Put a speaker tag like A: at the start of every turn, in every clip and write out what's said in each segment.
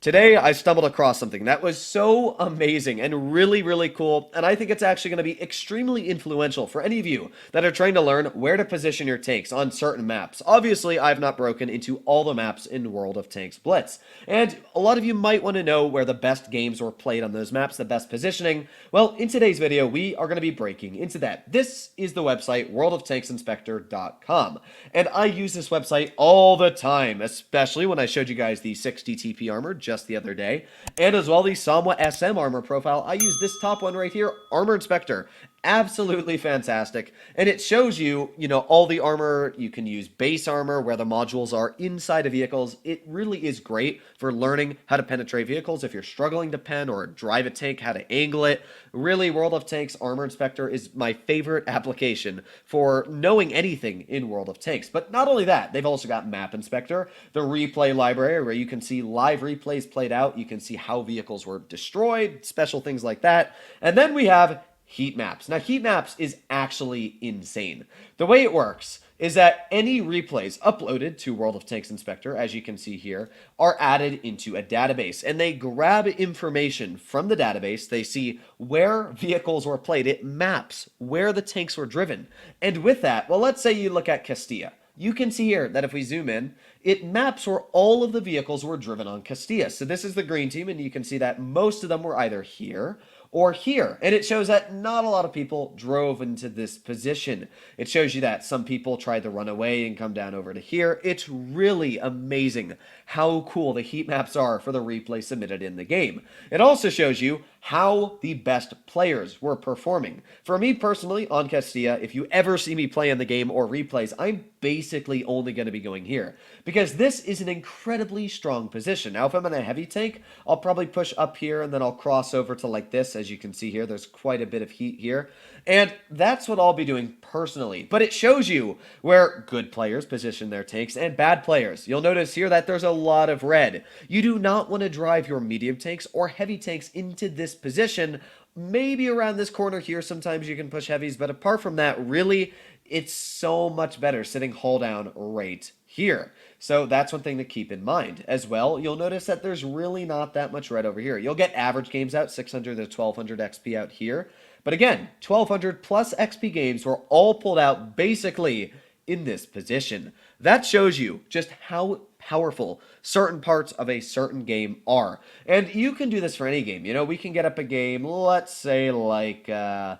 A: Today, I stumbled across something that was so amazing and really, really cool, and I think it's actually going to be extremely influential for any of you that are trying to learn where to position your tanks on certain maps. Obviously, I've not broken into all the maps in World of Tanks Blitz, and a lot of you might want to know where the best games were played on those maps, the best positioning. Well, in today's video, we are going to be breaking into that. This is the website, worldoftanksinspector.com, and I use this website all the time, especially when I showed you guys the 60 TP armor just the other day, and as well the Samwa SM armor profile. I use this top one right here, Armor Inspector. Absolutely fantastic, and it shows you, all the armor. You can use base armor where the modules are inside of vehicles. It really is great for learning how to penetrate vehicles if you're struggling to pen or drive a tank, how to angle it. Really, World of Tanks Armor Inspector is my favorite application for knowing anything in World of Tanks. But not only that, they've also got Map Inspector, the replay library where you can see live replays played out. You can see how vehicles were destroyed, special things like that. And then we have heat maps. Now, heat maps is actually insane. The way it works is that any replays uploaded to World of Tanks Inspector, as you can see here, are added into a database, and they grab information from the database. They see where vehicles were played. It maps where the tanks were driven. And with that, well, let's say you look at Castilla. You can see here that if we zoom in, it maps where all of the vehicles were driven on Castilla. So this is the green team, and you can see that most of them were either here or here. And it shows that not a lot of people drove into this position. It shows you that some people tried to run away and come down over to here. It's really amazing how cool the heat maps are for the replay submitted in the game. It also shows you how the best players were performing. For me personally, on Castilla, if you ever see me play in the game or replays, I'm basically only going to be going here, because this is an incredibly strong position. Now, if I'm in a heavy tank, I'll probably push up here, and then I'll cross over to like this. As you can see here, there's quite a bit of heat here, and that's what I'll be doing personally. But it shows you where good players position their tanks and bad players. You'll notice here that there's a lot of red. You do not want to drive your medium tanks or heavy tanks into this position. Maybe around this corner here, sometimes you can push heavies, but apart from that, really, it's so much better sitting hull down right here. So that's one thing to keep in mind. As well, you'll notice that there's really not that much red over here. You'll get average games out, 600 to 1200 XP out here. But again, 1200 plus XP games were all pulled out basically in this position. That shows you just how powerful certain parts of a certain game are. And you can do this for any game. We can get up a game, let's say like, I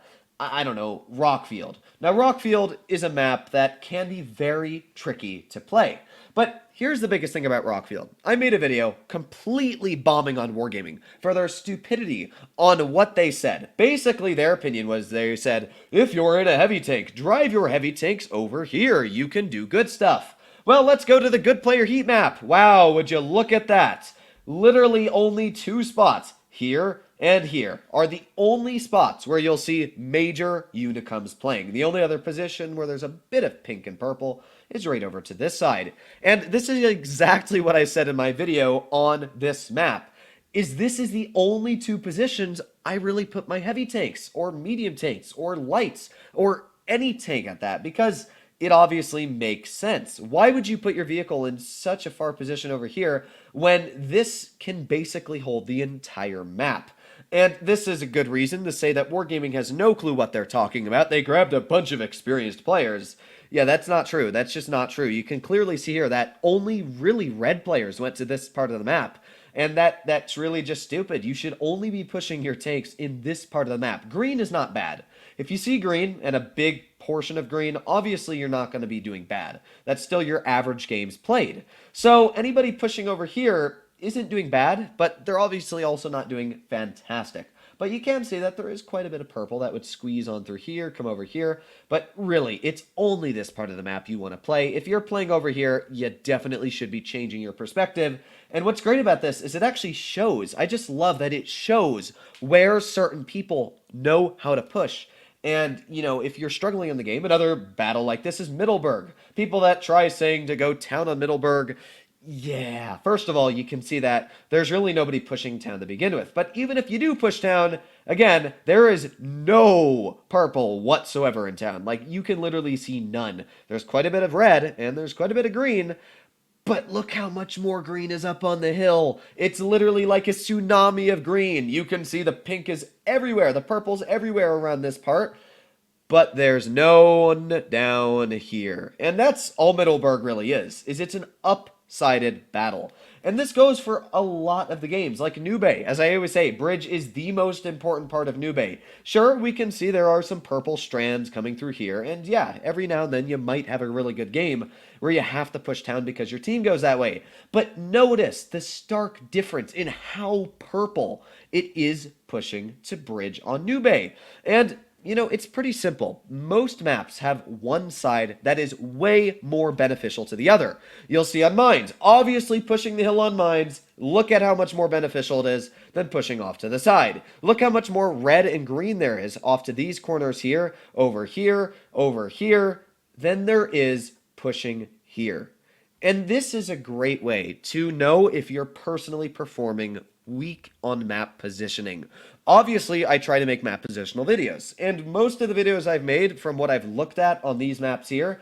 A: don't know, Rockfield. Now, Rockfield is a map that can be very tricky to play. But here's the biggest thing about Rockfield. I made a video completely bombing on Wargaming for their stupidity on what they said. Basically, their opinion was they said, if you're in a heavy tank, drive your heavy tanks over here. You can do good stuff. Well, let's go to the good player heat map. Wow, would you look at that? Literally only two spots, here and here, are the only spots where you'll see major unicums playing. The only other position where there's a bit of pink and purple is right over to this side. And this is exactly what I said in my video on this map, is this is the only two positions I really put my heavy tanks, or medium tanks, or lights, or any tank at that, because it obviously makes sense. Why would you put your vehicle in such a far position over here when this can basically hold the entire map? And this is a good reason to say that Wargaming has no clue what they're talking about. They grabbed a bunch of experienced players. Yeah, that's not true. That's just not true. You can clearly see here that only really red players went to this part of the map. And that's really just stupid. You should only be pushing your tanks in this part of the map. Green is not bad. If you see green and a big portion of green, obviously you're not going to be doing bad. That's still your average games played. So anybody pushing over here isn't doing bad, but they're obviously also not doing fantastic. But you can see that there is quite a bit of purple that would squeeze on through here, come over here. But really, it's only this part of the map you want to play. If you're playing over here, you definitely should be changing your perspective. And what's great about this is it actually shows. I just love that it shows where certain people know how to push. And, if you're struggling in the game, another battle like this is Middleburg. People that try saying to go town on Middleburg, yeah, first of all, you can see that there's really nobody pushing town to begin with. But even if you do push town, again, there is no purple whatsoever in town. Like, you can literally see none. There's quite a bit of red, and there's quite a bit of green, But look how much more green is up on the hill. It's literally like a tsunami of green. You can see the pink is everywhere. The purple's everywhere around this part. But there's none down here. And that's all Middleburg really is it's an up-sided battle. And this goes for a lot of the games, like Nube. As I always say, bridge is the most important part of Nube. Sure, we can see there are some purple strands coming through here, and yeah, every now and then you might have a really good game where you have to push town because your team goes that way. But notice the stark difference in how purple it is pushing to bridge on Nube. And you know, it's pretty simple. Most maps have one side that is way more beneficial to the other. You'll see on mines, obviously pushing the hill on mines, look at how much more beneficial it is than pushing off to the side. Look how much more red and green there is off to these corners here, over here, than there is pushing here. And this is a great way to know if you're personally performing weak on map positioning. Obviously, I try to make map positional videos, and most of the videos I've made from what I've looked at on these maps here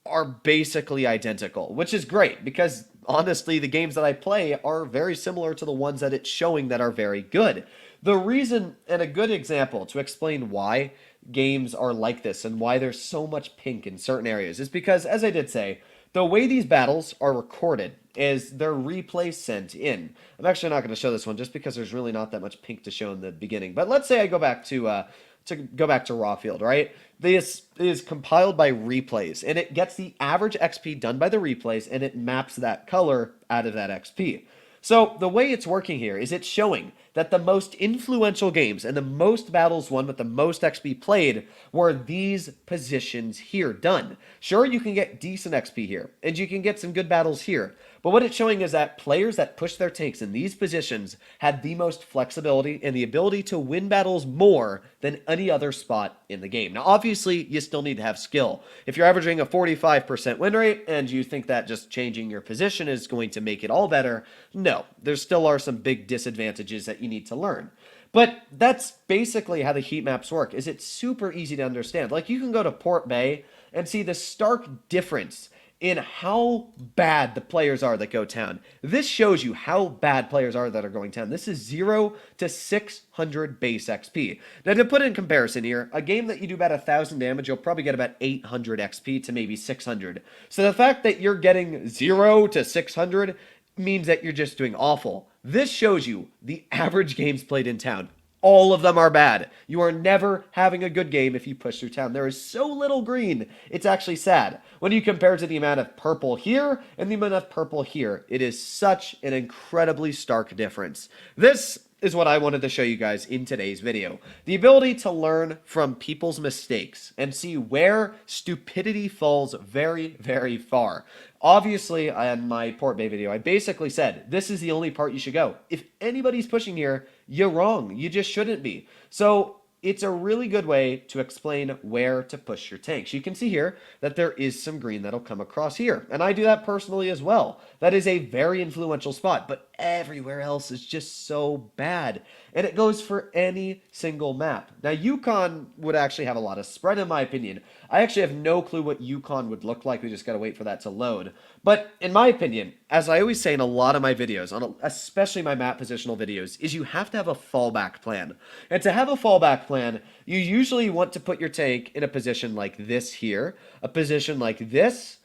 A: are basically identical, which is great because honestly, the games that I play are very similar to the ones that it's showing that are very good. The reason, and a good example to explain why games are like this and why there's so much pink in certain areas is because, as I did say, the way these battles are recorded is their replay sent in. I'm actually not going to show this one just because there's really not that much pink to show in the beginning. But let's say I go back to Rockfield, right? This is compiled by replays, and it gets the average XP done by the replays, and it maps that color out of that XP. So the way it's working here is it's showing that the most influential games and the most battles won with the most XP played were these positions here done. Sure, you can get decent XP here, and you can get some good battles here, but what it's showing is that players that push their tanks in these positions had the most flexibility and the ability to win battles more than any other spot in the game. Now, obviously, you still need to have skill. If you're averaging a 45% win rate and you think that just changing your position is going to make it all better, no, there still are some big disadvantages that you need to learn. But that's basically how the heat maps work, is it's super easy to understand. Like, you can go to Port Bay and see the stark difference in how bad the players are that go town. This shows you how bad players are that are going town. This is 0 to 600 base XP. Now, to put it in comparison here, a game that you do about 1,000 damage, you'll probably get about 800 XP to maybe 600. So the fact that you're getting 0 to 600 means that you're just doing awful. This shows you the average games played in town. All of them are bad. You are never having a good game if you push through town. There is so little green, it's actually sad. When you compare to the amount of purple here and the amount of purple here, it is such an incredibly stark difference. This is what I wanted to show you guys in today's video. The ability to learn from people's mistakes and see where stupidity falls very, very far. Obviously, in my Port Bay video, I basically said, this is the only part you should go. If anybody's pushing here, you're wrong. You just shouldn't be. So it's a really good way to explain where to push your tanks. You can see here that there is some green that'll come across here, and I do that personally as well. That is a very influential spot, but everywhere else is just so bad, and it goes for any single map. Now, Yukon would actually have a lot of spread, in my opinion. I actually have no clue what Yukon would look like. We just got to wait for that to load. But in my opinion, as I always say in a lot of my videos, especially my map positional videos, is you have to have a fallback plan. And to have a fallback plan, you usually want to put your tank in a position like this here, a position like this,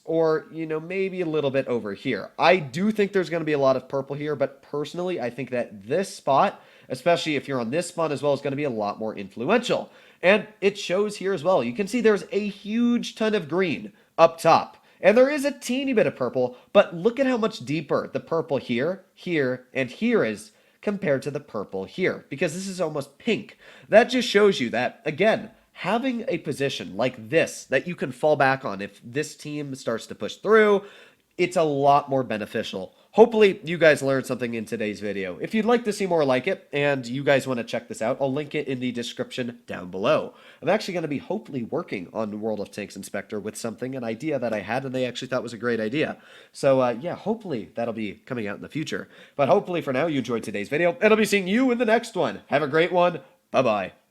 A: or, you know, maybe a little bit over here. I do think there's going to be a lot of purple here, but personally, I think that this spot, especially if you're on this spawn as well, is going to be a lot more influential. And it shows here as well. You can see there's a huge ton of green up top. And there is a teeny bit of purple, but look at how much deeper the purple here, and here is compared to the purple here, because this is almost pink. That just shows you that, again, having a position like this that you can fall back on if this team starts to push through, it's a lot more beneficial. Hopefully, you guys learned something in today's video. If you'd like to see more like it, and you guys want to check this out, I'll link it in the description down below. I'm actually going to be hopefully working on World of Tanks Inspector with something, an idea that I had, and they actually thought was a great idea. So, yeah, hopefully that'll be coming out in the future. But hopefully for now, you enjoyed today's video, and I'll be seeing you in the next one. Have a great one. Bye-bye.